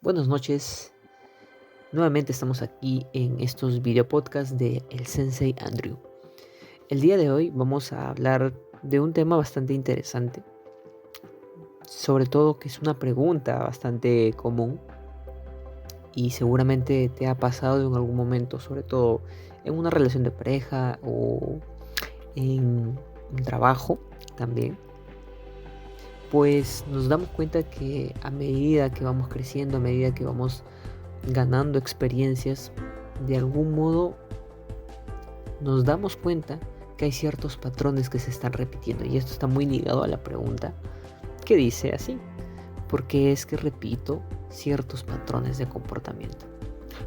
Buenas noches, nuevamente estamos aquí en estos video podcasts de El Sensei Andrew. El día de hoy vamos a hablar de un tema bastante interesante, sobre todo que es una pregunta bastante común y seguramente te ha pasado en algún momento, sobre todo en una relación de pareja o en un trabajo también. Pues nos damos cuenta que a medida que vamos creciendo, a medida que vamos ganando experiencias, de algún modo nos damos cuenta que hay ciertos patrones que se están repitiendo. Y esto está muy ligado a la pregunta que dice así: ¿por qué es que repito ciertos patrones de comportamiento?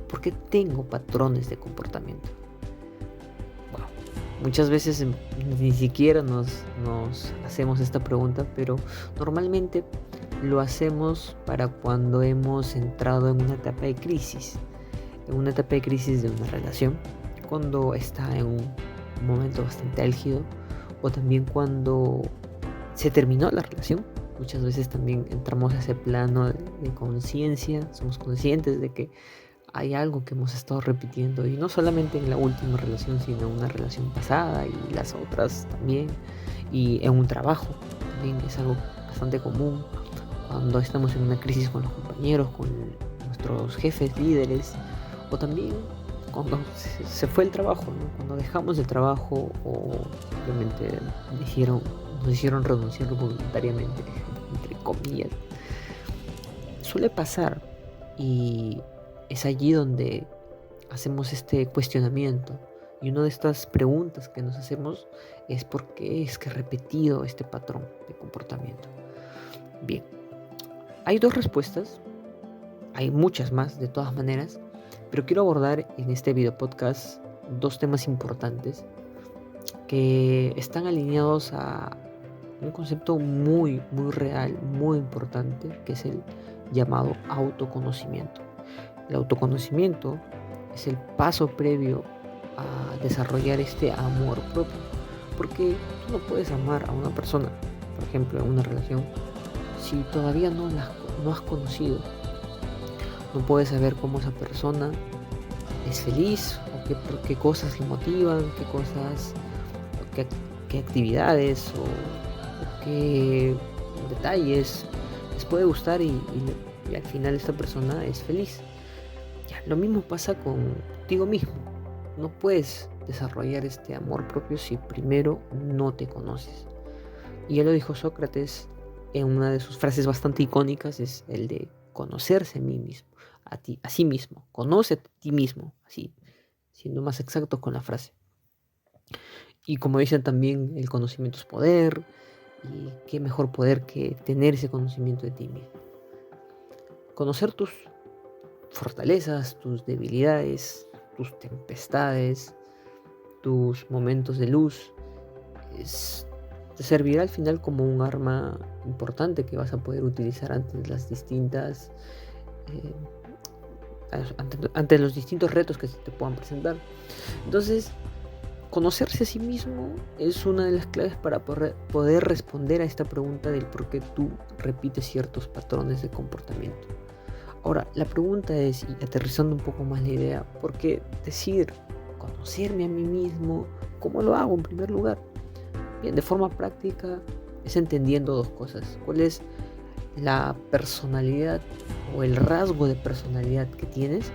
¿Por qué tengo patrones de comportamiento? Wow. Muchas veces ni siquiera nos hacemos esta pregunta, pero normalmente lo hacemos para cuando hemos entrado en una etapa de crisis, de una relación, cuando está en un momento bastante álgido, o también cuando se terminó la relación. Muchas veces también entramos a ese plano de conciencia, somos conscientes de que hay algo que hemos estado repitiendo, y no solamente en la última relación, sino en una relación pasada y las otras también, y en un trabajo también es algo bastante común cuando estamos en una crisis con los compañeros, con nuestros jefes, líderes, o también cuando se fue el trabajo, ¿no? Cuando dejamos el trabajo o simplemente nos hicieron renunciar voluntariamente, entre comillas. Suele pasar, y es allí donde hacemos este cuestionamiento. Y una de estas preguntas que nos hacemos es: ¿por qué es que he repetido este patrón de comportamiento? Bien, hay dos respuestas, hay muchas más de todas maneras, pero quiero abordar en este video podcast dos temas importantes que están alineados a un concepto muy real, muy importante, que es el llamado autoconocimiento. El autoconocimiento es el paso previo a desarrollar este amor propio, porque tú no puedes amar a una persona, por ejemplo, en una relación, si todavía no has conocido. No puedes saber cómo esa persona es feliz, o qué cosas le motivan, qué cosas, o qué actividades o qué detalles les puede gustar, y al final esta persona es feliz. Ya, lo mismo pasa contigo mismo. No puedes desarrollar este amor propio si primero no te conoces. Y ya lo dijo Sócrates en una de sus frases bastante icónicas, es el de conocerse a mí mismo, a sí mismo. Conoce a ti mismo, así, siendo más exacto con la frase. Y como dicen también, el conocimiento es poder, y qué mejor poder que tener ese conocimiento de ti mismo. Conocer tus fortalezas, tus debilidades, tus tempestades, tus momentos de luz, te servirá al final como un arma importante que vas a poder utilizar ante las distintas eh, ante los distintos retos que se te puedan presentar. Entonces, conocerse a sí mismo es una de las claves para poder responder a esta pregunta del por qué tú repites ciertos patrones de comportamiento. Ahora, la pregunta es, y aterrizando un poco más la idea, ¿por qué decir conocerme a mí mismo? ¿Cómo lo hago en primer lugar? Bien, de forma práctica es entendiendo dos cosas. ¿Cuál es la personalidad o el rasgo de personalidad que tienes?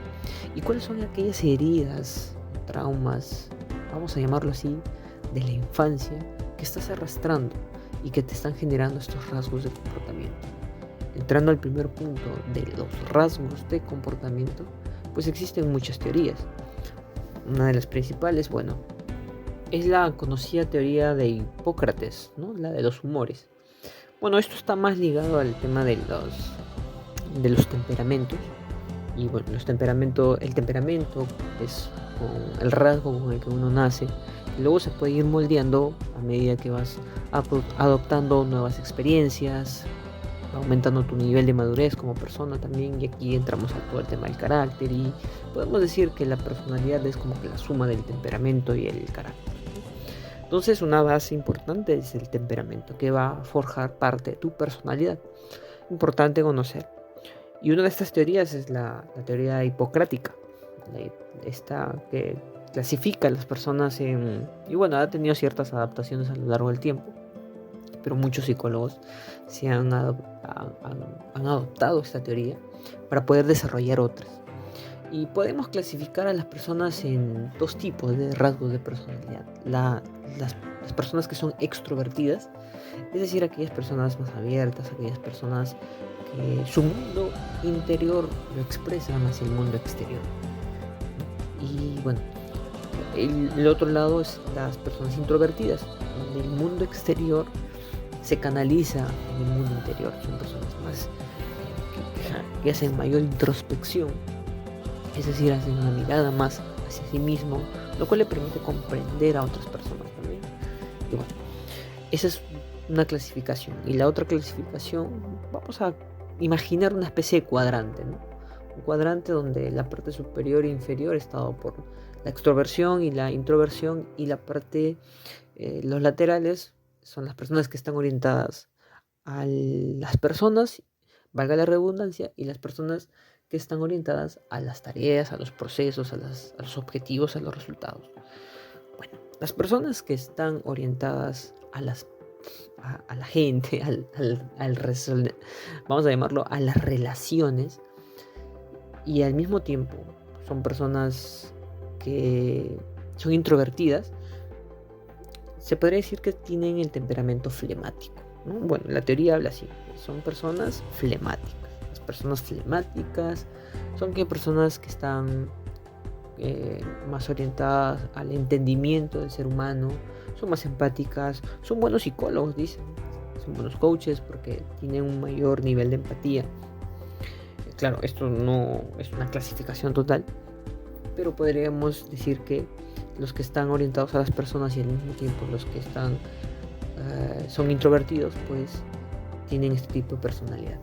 ¿Y cuáles son aquellas heridas, traumas, vamos a llamarlo así, de la infancia, que estás arrastrando y que te están generando estos rasgos de comportamiento? Entrando al primer punto de los rasgos de comportamiento, pues existen muchas teorías. Una de las principales, bueno, es la conocida teoría de Hipócrates, ¿no? La de los humores. Bueno, esto está más ligado al tema de los temperamentos. Y bueno, el temperamento es el rasgo con el que uno nace, y luego se puede ir moldeando a medida que vas adoptando nuevas experiencias, aumentando tu nivel de madurez como persona también. Y aquí entramos a todo el tema del carácter, y podemos decir que la personalidad es como que la suma del temperamento y el carácter. Entonces, una base importante es el temperamento, que va a forjar parte de tu personalidad. Importante conocer. Y una de estas teorías es la teoría hipocrática, esta que clasifica a las personas y bueno, ha tenido ciertas adaptaciones a lo largo del tiempo, pero muchos psicólogos han adoptado esta teoría para poder desarrollar otras. Y podemos clasificar a las personas en dos tipos de rasgos de personalidad. Las personas que son extrovertidas, es decir, aquellas personas más abiertas, aquellas personas que su mundo interior lo expresan hacia el mundo exterior. Y bueno, el otro lado es las personas introvertidas, donde el mundo exterior se canaliza en el mundo interior. Son personas más que hacen mayor introspección, es decir, hacen una mirada más hacia sí mismo, lo cual le permite comprender a otras personas también. Y bueno, esa es una clasificación. Y la otra clasificación, vamos a imaginar una especie de cuadrante, ¿no? Un cuadrante donde la parte superior e inferior está dado por la extroversión y la introversión, y la parte, los laterales son las personas que están orientadas a las personas, valga la redundancia, y las personas que están orientadas a las tareas, a los procesos, a los objetivos, a los resultados. Bueno, las personas que están orientadas a la gente, vamos a llamarlo, a las relaciones, y al mismo tiempo son personas que son introvertidas, se podría decir que tienen el temperamento flemático, ¿no? Bueno, la teoría habla así, son personas flemáticas. Las personas flemáticas son personas que están más orientadas al entendimiento del ser humano, son más empáticas, son buenos psicólogos, dicen, son buenos coaches porque tienen un mayor nivel de empatía. Claro, esto no es una clasificación total, pero podríamos decir que los que están orientados a las personas y al mismo tiempo los que son introvertidos, pues tienen este tipo de personalidad.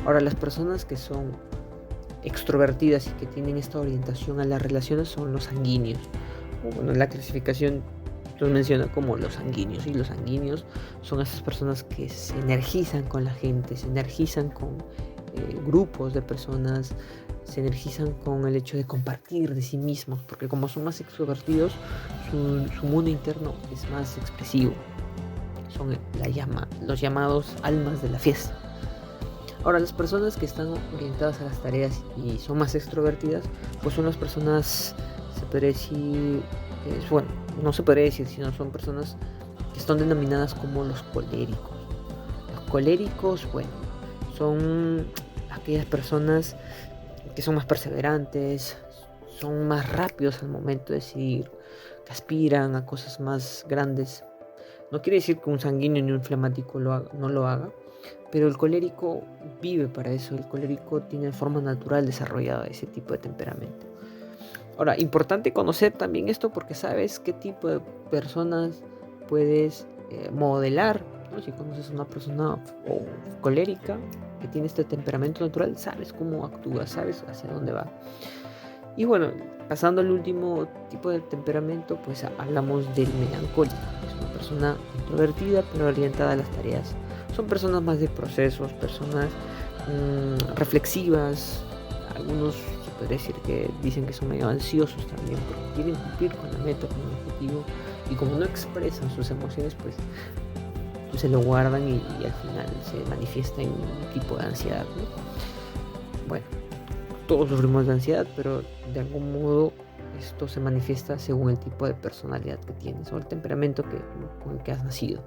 Ahora, las personas que son extrovertidas y que tienen esta orientación a las relaciones son los sanguíneos. Bueno, la clasificación los menciona como los sanguíneos, y los sanguíneos son esas personas que se energizan con la gente, se energizan con grupos de personas, se energizan con el hecho de compartir de sí mismos, porque como son más extrovertidos, su mundo interno es más expresivo. Son los llamados almas de la fiesta. Ahora, las personas que están orientadas a las tareas y son más extrovertidas, pues son las personas, se podría decir, bueno, no se podría decir, sino son personas que están denominadas como los coléricos. Los coléricos, bueno, son aquellas personas que son más perseverantes, son más rápidos al momento de decidir, que aspiran a cosas más grandes. No quiere decir que un sanguíneo ni un flemático no lo haga, pero el colérico vive para eso. El colérico tiene de forma natural desarrollada ese tipo de temperamento. Ahora, importante conocer también esto porque sabes qué tipo de personas puedes modelar, ¿no? Si conoces a una persona colérica que tiene este temperamento natural, sabes cómo actúa, sabes hacia dónde va. Y bueno, pasando al último tipo de temperamento, pues hablamos del melancólico. Es una persona introvertida pero orientada a las tareas. Son personas más de procesos, personas reflexivas. Algunos se podría decir que dicen que son medio ansiosos también porque quieren cumplir con la meta, con el objetivo, y como no expresan sus emociones, pues se lo guardan y al final se manifiesta en un tipo de ansiedad, ¿no? Bueno, todos sufrimos de ansiedad, pero de algún modo esto se manifiesta según el tipo de personalidad que tienes o el temperamento con el que has nacido.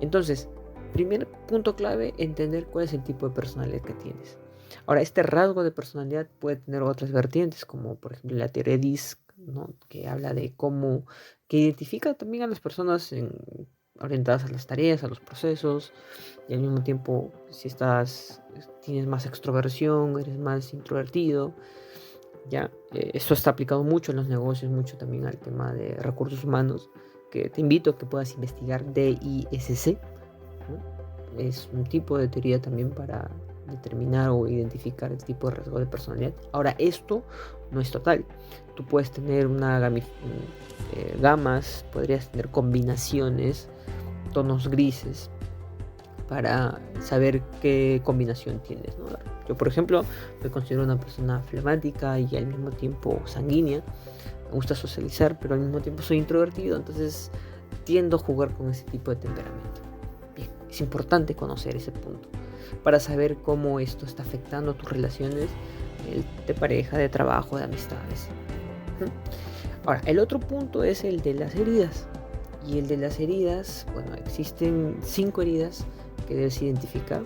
Entonces, primer punto clave, entender cuál es el tipo de personalidad que tienes. Ahora, este rasgo de personalidad puede tener otras vertientes, como por ejemplo la teoría DISC, ¿no? Que habla de que identifica también a las personas orientadas a las tareas, a los procesos, y al mismo tiempo si tienes más extroversión, eres más introvertido. Ya, esto está aplicado mucho en los negocios, mucho también al tema de recursos humanos, que te invito a que puedas investigar DISC, ¿no? Es un tipo de teoría también para determinar o identificar el tipo de rasgo de personalidad. Ahora, esto no es total. Tú puedes tener gamas, podrías tener combinaciones, tonos grises, para saber qué combinación tienes, ¿no? Yo, por ejemplo, me considero una persona flemática y al mismo tiempo sanguínea. Me gusta socializar, pero al mismo tiempo soy introvertido, entonces tiendo a jugar con ese tipo de temperamento. Bien, es importante conocer ese punto para saber cómo esto está afectando tus relaciones de pareja, de trabajo, de amistades. Ahora, el otro punto es el de las heridas. Y el de las heridas, bueno, existen 5 heridas que debes identificar.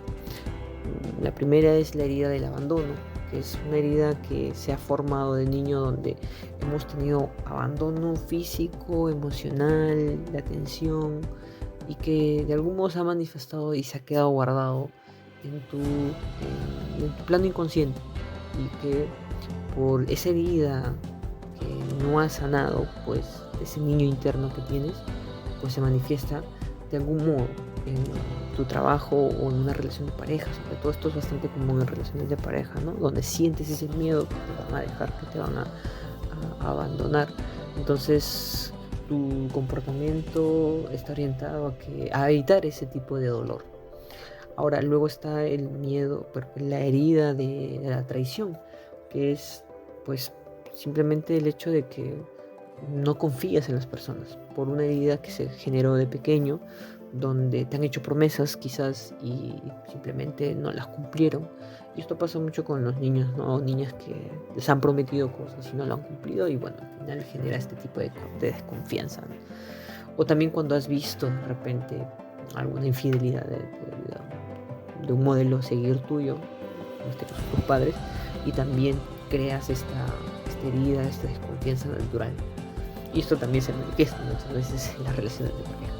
La primera es la herida del abandono, que es una herida que se ha formado de niño donde hemos tenido abandono físico, emocional, de atención y que de algún modo se ha manifestado y se ha quedado guardado en tu plano inconsciente y que por esa herida que no has sanado, pues ese niño interno que tienes, pues se manifiesta de algún modo en tu trabajo o en una relación de pareja. Sobre todo esto es bastante común en relaciones de pareja, ¿no? Donde sientes ese miedo que te van a dejar, que te van a abandonar. Entonces tu comportamiento está orientado a evitar ese tipo de dolor. Ahora, luego está el miedo, la herida de la traición, que es pues simplemente el hecho de que no confías en las personas por una herida que se generó de pequeño, donde te han hecho promesas quizás y simplemente no las cumplieron. Y esto pasa mucho con los niños, ¿no? Niñas que les han prometido cosas y no lo han cumplido y bueno, al final genera este tipo de desconfianza, ¿no? O también cuando has visto de repente alguna infidelidad de un modelo a seguir tuyo, en este caso tus padres, y también creas esta herida, esta desconfianza natural. Y esto también se manifiesta muchas veces en las relaciones de pareja.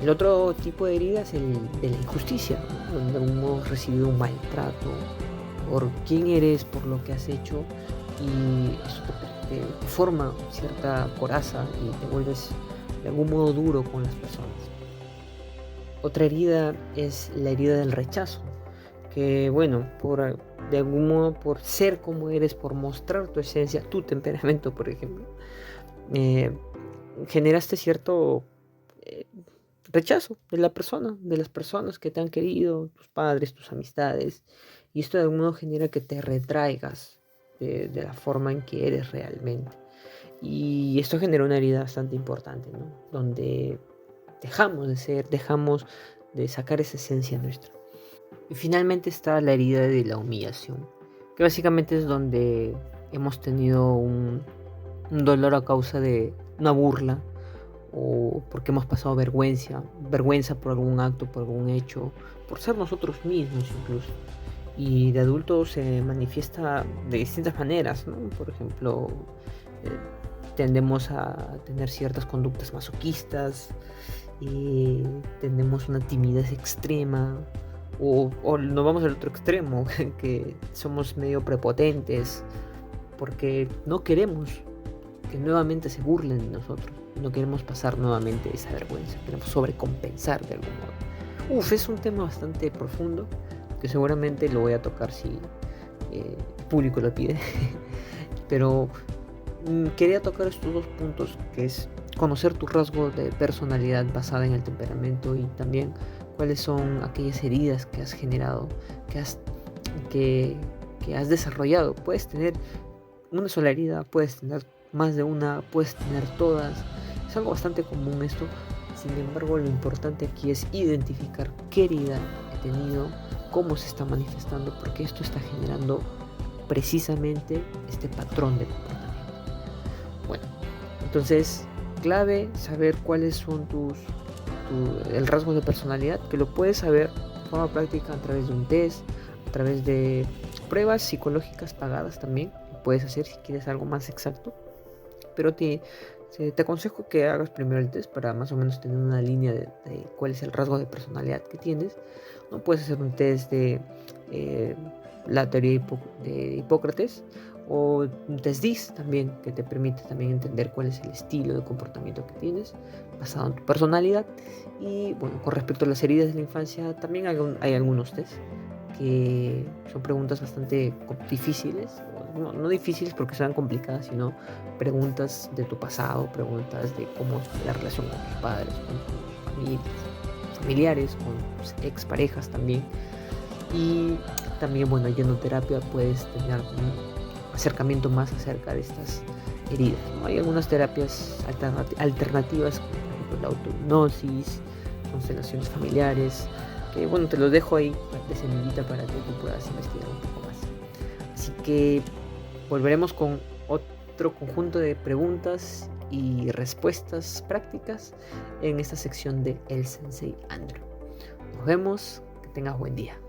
El otro tipo de herida es el de la injusticia, ¿no? Donde hemos recibido un maltrato por quién eres, por lo que has hecho, y eso te forma cierta coraza y te vuelves de algún modo duro con las personas. Otra herida es la herida del rechazo, que bueno, de algún modo por ser como eres, por mostrar tu esencia, tu temperamento, por ejemplo, generaste cierto rechazo de las personas que te han querido, tus padres, tus amistades, y esto de algún modo genera que te retraigas de la forma en que eres realmente. Y esto genera una herida bastante importante, ¿no? Donde dejamos de ser, dejamos de sacar esa esencia nuestra. Y finalmente está la herida de la humillación, que básicamente es donde hemos tenido un dolor a causa de una burla o porque hemos pasado vergüenza por algún acto, por algún hecho, por ser nosotros mismos incluso. Y de adultos se manifiesta de distintas maneras, ¿no? Por ejemplo, eh, tendemos a tener ciertas conductas masoquistas, y tendemos una timidez extrema, o nos vamos al otro extremo, que somos medio prepotentes porque no queremos que nuevamente se burlen de nosotros, no queremos pasar nuevamente esa vergüenza, queremos sobrecompensar de algún modo. Es un tema bastante profundo que seguramente lo voy a tocar si el público lo pide, pero quería tocar estos dos puntos, que es conocer tu rasgo de personalidad basada en el temperamento y también cuáles son aquellas heridas que has generado, que has desarrollado. Puedes tener una sola herida, puedes tener más de una, puedes tener todas. Es algo bastante común esto. Sin embargo, lo importante aquí es identificar qué herida he tenido, cómo se está manifestando, porque esto está generando precisamente este patrón de comportamiento. Bueno, entonces, clave saber cuáles son el rasgo de personalidad, que lo puedes saber de forma práctica a través de un test, a través de pruebas psicológicas pagadas también, que puedes hacer si quieres algo más exacto, pero te aconsejo que hagas primero el test para más o menos tener una línea de cuál es el rasgo de personalidad que tienes. No puedes hacer un test de la teoría de Hipócrates, o un test DISC también, que te permite también entender cuál es el estilo de comportamiento que tienes basado en tu personalidad. Y bueno, con respecto a las heridas de la infancia, también hay algunos test que son preguntas bastante difíciles, no difíciles porque sean complicadas, sino preguntas de tu pasado, preguntas de cómo es la relación con tus padres, con tus familiares, con pues, exparejas también. Y también, bueno, yendo a terapia puedes tener un acercamiento más acerca de estas heridas, ¿no? Hay algunas terapias alternativas, como por ejemplo la autohipnosis, constelaciones familiares, que bueno, te los dejo ahí de semillita para que tú puedas investigar un poco más. Así que volveremos con otro conjunto de preguntas y respuestas prácticas en esta sección de El Sensei Andrew. Nos vemos, que tengas buen día.